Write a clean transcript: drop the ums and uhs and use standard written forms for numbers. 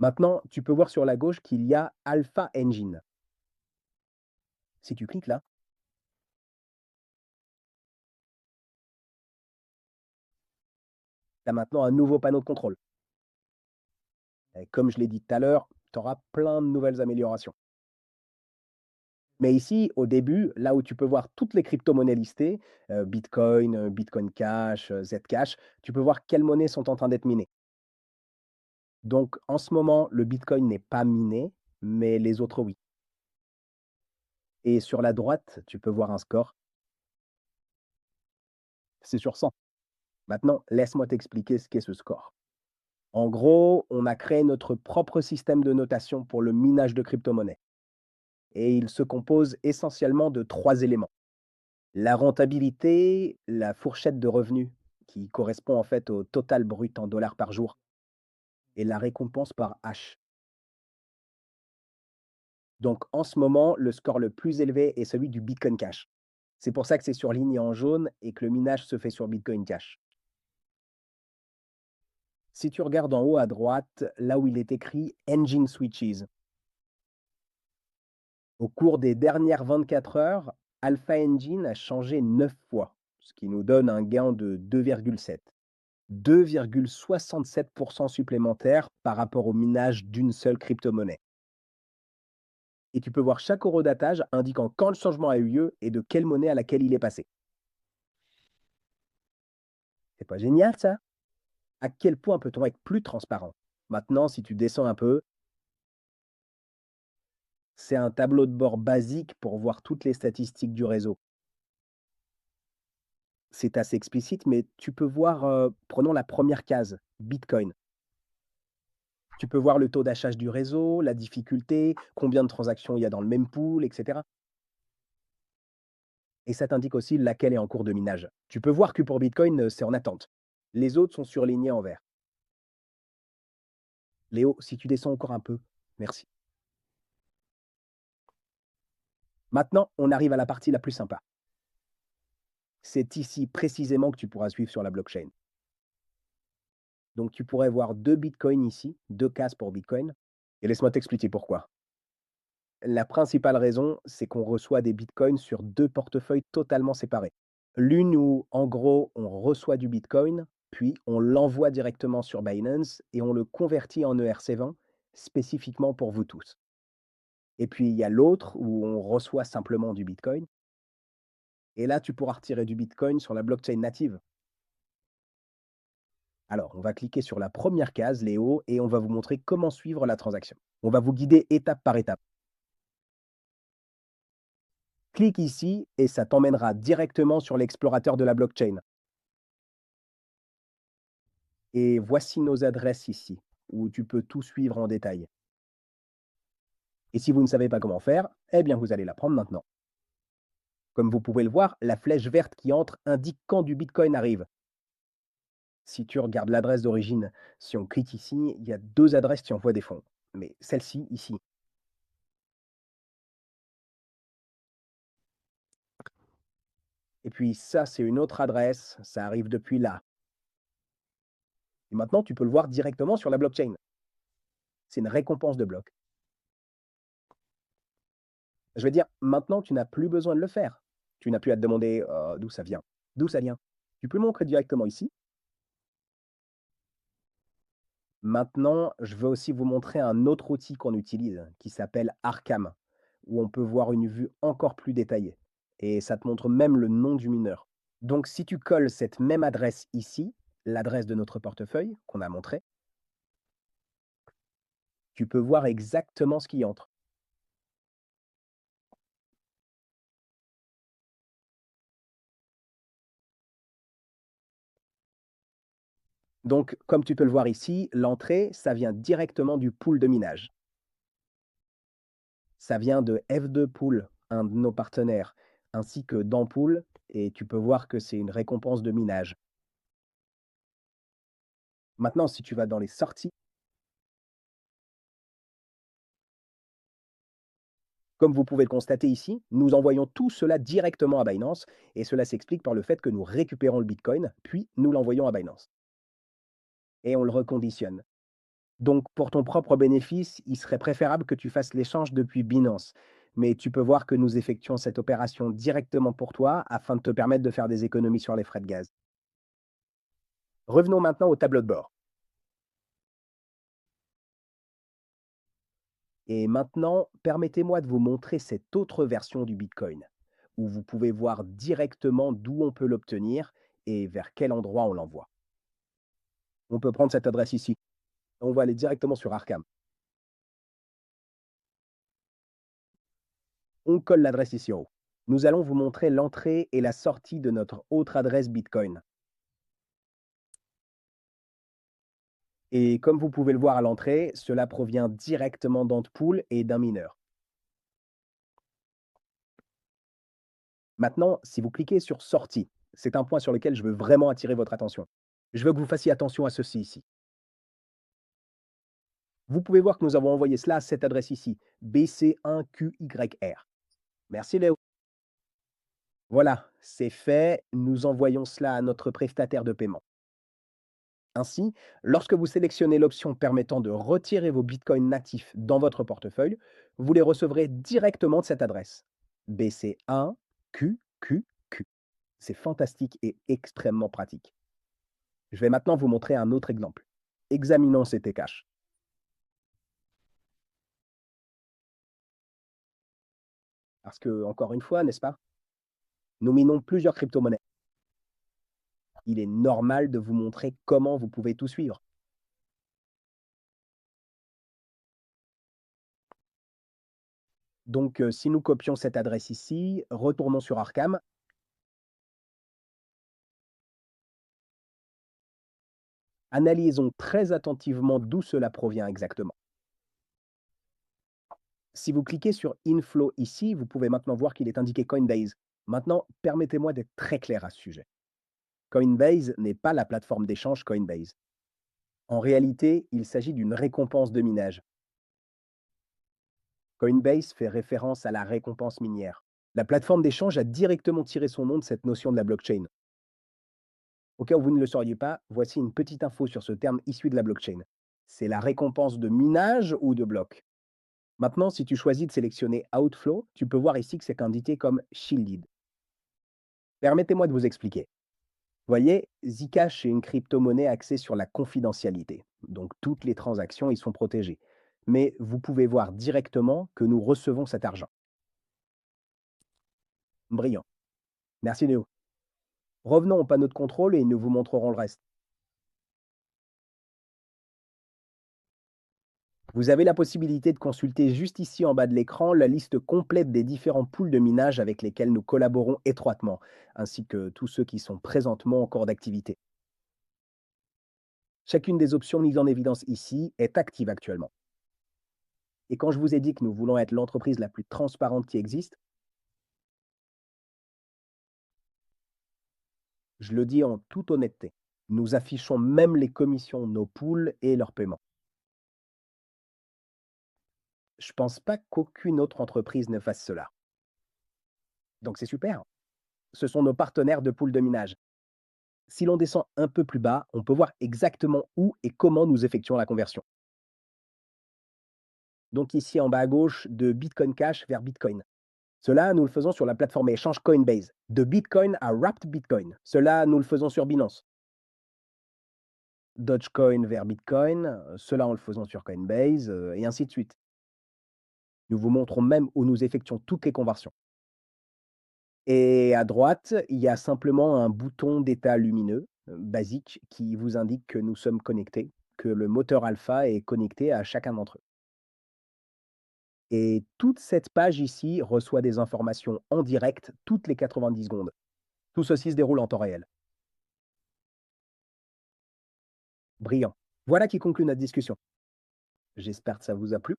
Maintenant, tu peux voir sur la gauche qu'il y a Alpha Engine. Si tu cliques là, tu as maintenant un nouveau panneau de contrôle. Et comme je l'ai dit tout à l'heure, tu auras plein de nouvelles améliorations. Mais ici, au début, là où tu peux voir toutes les crypto-monnaies listées, Bitcoin, Bitcoin Cash, Zcash, tu peux voir quelles monnaies sont en train d'être minées. Donc en ce moment, le Bitcoin n'est pas miné, mais les autres oui. Et sur la droite, tu peux voir un score, c'est sur 100. Maintenant, laisse-moi t'expliquer ce qu'est ce score. En gros, on a créé notre propre système de notation pour le minage de crypto-monnaies. Et il se compose essentiellement de 3 éléments. La rentabilité, la fourchette de revenus, qui correspond en fait au total brut en dollars par jour, et la récompense par hash. Donc en ce moment, le score le plus élevé est celui du Bitcoin Cash. C'est pour ça que c'est surligné en jaune et que le minage se fait sur Bitcoin Cash. Si tu regardes en haut à droite, là où il est écrit Engine Switches, au cours des dernières 24 heures, Alpha Engine a changé 9 fois, ce qui nous donne un gain de 2,7. 2,67% supplémentaire par rapport au minage d'une seule crypto-monnaie. Et tu peux voir chaque horodatage indiquant quand le changement a eu lieu et de quelle monnaie à laquelle il est passé. C'est pas génial ça? À quel point peut-on être plus transparent? Maintenant, si tu descends un peu, c'est un tableau de bord basique pour voir toutes les statistiques du réseau. C'est assez explicite, mais tu peux voir, prenons la première case, Bitcoin. Tu peux voir le taux d'achage du réseau, la difficulté, combien de transactions il y a dans le même pool, etc. Et ça t'indique aussi laquelle est en cours de minage. Tu peux voir que pour Bitcoin, c'est en attente. Les autres sont surlignés en vert. Léo, si tu descends encore un peu, merci. Maintenant, on arrive à la partie la plus sympa. C'est ici précisément que tu pourras suivre sur la blockchain. Donc tu pourrais voir 2 bitcoins ici, 2 cases pour Bitcoin. Et laisse-moi t'expliquer pourquoi. La principale raison, c'est qu'on reçoit des bitcoins sur 2 portefeuilles totalement séparés. L'une où, en gros, on reçoit du bitcoin, puis on l'envoie directement sur Binance et on le convertit en ERC20 spécifiquement pour vous tous. Et puis il y a l'autre où on reçoit simplement du bitcoin. Et là, tu pourras retirer du bitcoin sur la blockchain native. Alors, on va cliquer sur la première case, Léo, et on va vous montrer comment suivre la transaction. On va vous guider étape par étape. Clique ici et ça t'emmènera directement sur l'explorateur de la blockchain. Et voici nos adresses ici, où tu peux tout suivre en détail. Et si vous ne savez pas comment faire, eh bien vous allez l'apprendre maintenant. Comme vous pouvez le voir, la flèche verte qui entre indique quand du Bitcoin arrive. Si tu regardes l'adresse d'origine, si on clique ici, il y a 2 adresses qui envoient des fonds. Mais celle-ci, ici. Et puis ça, c'est une autre adresse, ça arrive depuis là. Et maintenant, tu peux le voir directement sur la blockchain. C'est une récompense de bloc. Je veux dire, maintenant, tu n'as plus besoin de le faire. Tu n'as plus à te demander d'où ça vient. D'où ça vient? Tu peux le montrer directement ici. Maintenant, je veux aussi vous montrer un autre outil qu'on utilise qui s'appelle Arcam, où on peut voir une vue encore plus détaillée. Et ça te montre même le nom du mineur. Donc, si tu colles cette même adresse ici, l'adresse de notre portefeuille qu'on a montré, tu peux voir exactement ce qui entre. Donc, comme tu peux le voir ici, l'entrée, ça vient directement du pool de minage. Ça vient de F2 Pool, un de nos partenaires, ainsi que d'Ampool, et tu peux voir que c'est une récompense de minage. Maintenant, si tu vas dans les sorties, comme vous pouvez le constater ici, nous envoyons tout cela directement à Binance, et cela s'explique par le fait que nous récupérons le Bitcoin, puis nous l'envoyons à Binance, et on le reconditionne. Donc, pour ton propre bénéfice, il serait préférable que tu fasses l'échange depuis Binance. Mais tu peux voir que nous effectuons cette opération directement pour toi afin de te permettre de faire des économies sur les frais de gaz. Revenons maintenant au tableau de bord. Et maintenant, permettez-moi de vous montrer cette autre version du Bitcoin, où vous pouvez voir directement d'où on peut l'obtenir et vers quel endroit on l'envoie. On peut prendre cette adresse ici. On va aller directement sur Arkham. On colle l'adresse ici en haut. Nous allons vous montrer l'entrée et la sortie de notre autre adresse Bitcoin. Et comme vous pouvez le voir à l'entrée, cela provient directement d'Antpool et d'un mineur. Maintenant, si vous cliquez sur Sortie, c'est un point sur lequel je veux vraiment attirer votre attention. Je veux que vous fassiez attention à ceci ici. Vous pouvez voir que nous avons envoyé cela à cette adresse ici, BC1QYR. Merci Léo. Voilà, c'est fait. Nous envoyons cela à notre prestataire de paiement. Ainsi, lorsque vous sélectionnez l'option permettant de retirer vos bitcoins natifs dans votre portefeuille, vous les recevrez directement de cette adresse. BC1QQQ. C'est fantastique et extrêmement pratique. Je vais maintenant vous montrer un autre exemple. Examinons CT Cash. Parce que, encore une fois, n'est-ce pas, nous minons plusieurs crypto-monnaies. Il est normal de vous montrer comment vous pouvez tout suivre. Donc, si nous copions cette adresse ici, retournons sur Arkham, analysons très attentivement d'où cela provient exactement. Si vous cliquez sur Inflow ici, vous pouvez maintenant voir qu'il est indiqué Coinbase. Maintenant, permettez-moi d'être très clair à ce sujet. Coinbase n'est pas la plateforme d'échange Coinbase. En réalité, il s'agit d'une récompense de minage. Coinbase fait référence à la récompense minière. La plateforme d'échange a directement tiré son nom de cette notion de la blockchain. Au cas où vous ne le sauriez pas, voici une petite info sur ce terme issu de la blockchain. C'est la récompense de minage ou de bloc. Maintenant, si tu choisis de sélectionner Outflow, tu peux voir ici que c'est indiqué comme Shielded. Permettez-moi de vous expliquer. Voyez, Zcash est une crypto-monnaie axée sur la confidentialité. Donc toutes les transactions y sont protégées. Mais vous pouvez voir directement que nous recevons cet argent. Brillant. Merci Léo. Revenons au panneau de contrôle et nous vous montrerons le reste. Vous avez la possibilité de consulter juste ici en bas de l'écran la liste complète des différents pools de minage avec lesquels nous collaborons étroitement, ainsi que tous ceux qui sont présentement en cours d'activité. Chacune des options mises en évidence ici est active actuellement. Et quand je vous ai dit que nous voulons être l'entreprise la plus transparente qui existe, je le dis en toute honnêteté. Nous affichons même les commissions de nos pools et leurs paiements. Je pense pas qu'aucune autre entreprise ne fasse cela. Donc c'est super. Ce sont nos partenaires de pools de minage. Si l'on descend un peu plus bas, on peut voir exactement où et comment nous effectuons la conversion. Donc ici en bas à gauche, de Bitcoin Cash vers Bitcoin. Cela, nous le faisons sur la plateforme échange Coinbase. De Bitcoin à Wrapped Bitcoin. Cela, nous le faisons sur Binance. Dogecoin vers Bitcoin. Cela, en le faisant sur Coinbase, et ainsi de suite. Nous vous montrons même où nous effectuons toutes les conversions. Et à droite, il y a simplement un bouton d'état lumineux, basique, qui vous indique que nous sommes connectés, que le moteur alpha est connecté à chacun d'entre eux. Et toute cette page ici reçoit des informations en direct toutes les 90 secondes. Tout ceci se déroule en temps réel. Brillant. Voilà qui conclut notre discussion. J'espère que ça vous a plu.